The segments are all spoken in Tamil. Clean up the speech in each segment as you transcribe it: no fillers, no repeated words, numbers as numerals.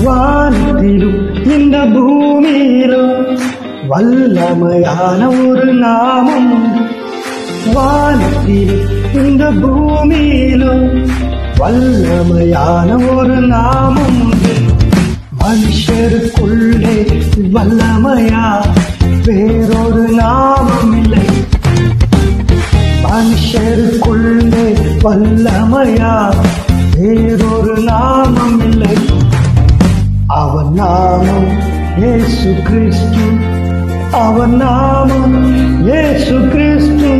வானத்திலும் இந்த பூமியிலும் வல்லமையான ஒரு நாமம் உண்டு. வானத்திலும் இந்த பூமியிலும் வல்லமையான ஒரு நாமம் உண்டு. மனுஷருக்குள்ளே வல்லமையா வேறொரு நாமம் இல்லை. மனுஷருக்குள்ளே வல்லமையா வேறொரு நாமம் இல்லை. அவர் நாமம் இயேசு கிறிஸ்து. அவர் நாமம் இயேசு கிறிஸ்து.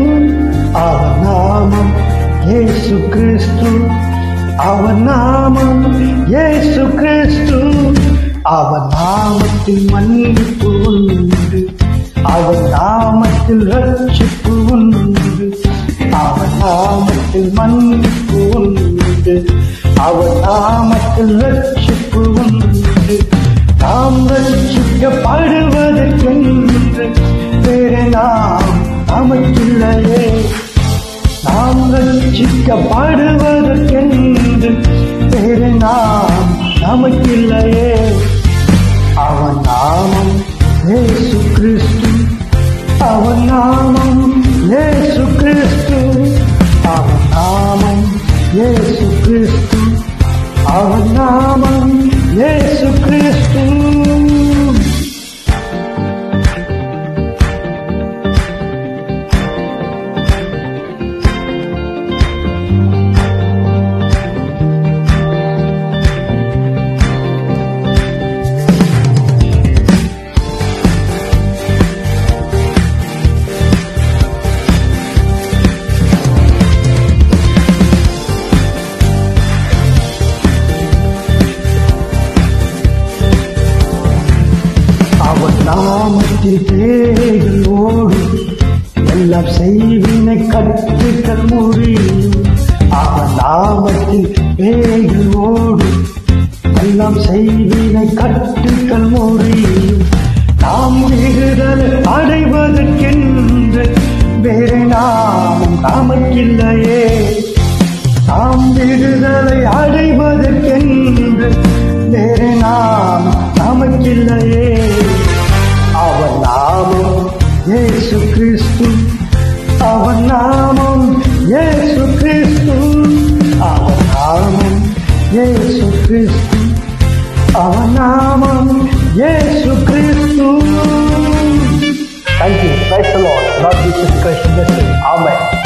அவர் நாமம் இயேசு கிறிஸ்து. அவர் நாமம் இயேசு கிறிஸ்து. அவர் நாமத்தில் மன்னிப்பு உண்டு. அவர் நாமத்தில் ரட்சிப்பு உண்டு. அவர் நாமத்தில் மன்னிப்பு உண்டு. அவர் நாமத்தில் ரட்சிப்பு உண்டு. நாம் ரட்சிக்கப்படுவதற்கென்று வேறு நாம் நமக்கில்லையே. நாம் ரட்சிக்கப்படுவதற்கென்று வேறு நாம் நமக்கில்லையே. அவன் நாமம் இயேசு கிறிஸ்து. அவன் நாமம் இயேசு கிறிஸ்து. அவன் நாமம் இயேசு கிறிஸ்து. அவன் நாமம் இயேசு கிறிஸ்து. நாமத்தில் பேய்கள் ஓடும். எல்லாம் செய்வினை கட்டுக்கள் முடியும். அவன் நாமத்தில் பேய்கள் ஓடும். எல்லாம் செய்வினை கட்டுக்கள் முடியும். நாம் விடுதலை அடைவதற்கென்று வேறு நாமம் நமக்கில்லையே. நாம் விடுதலை அடைவதற்கென்று வேறு நாமம் நமக்கில்லையே. அவர் நாமம் இயேசு கிறிஸ்து. அவர் நாமம் இயேசு கிறிஸ்து. அவர் நாமம் இயேசு கிறிஸ்து. அவர் நாமம் இயேசு கிறிஸ்து. Thank you. Praise the Lord. Lord Jesus Christ. Amen.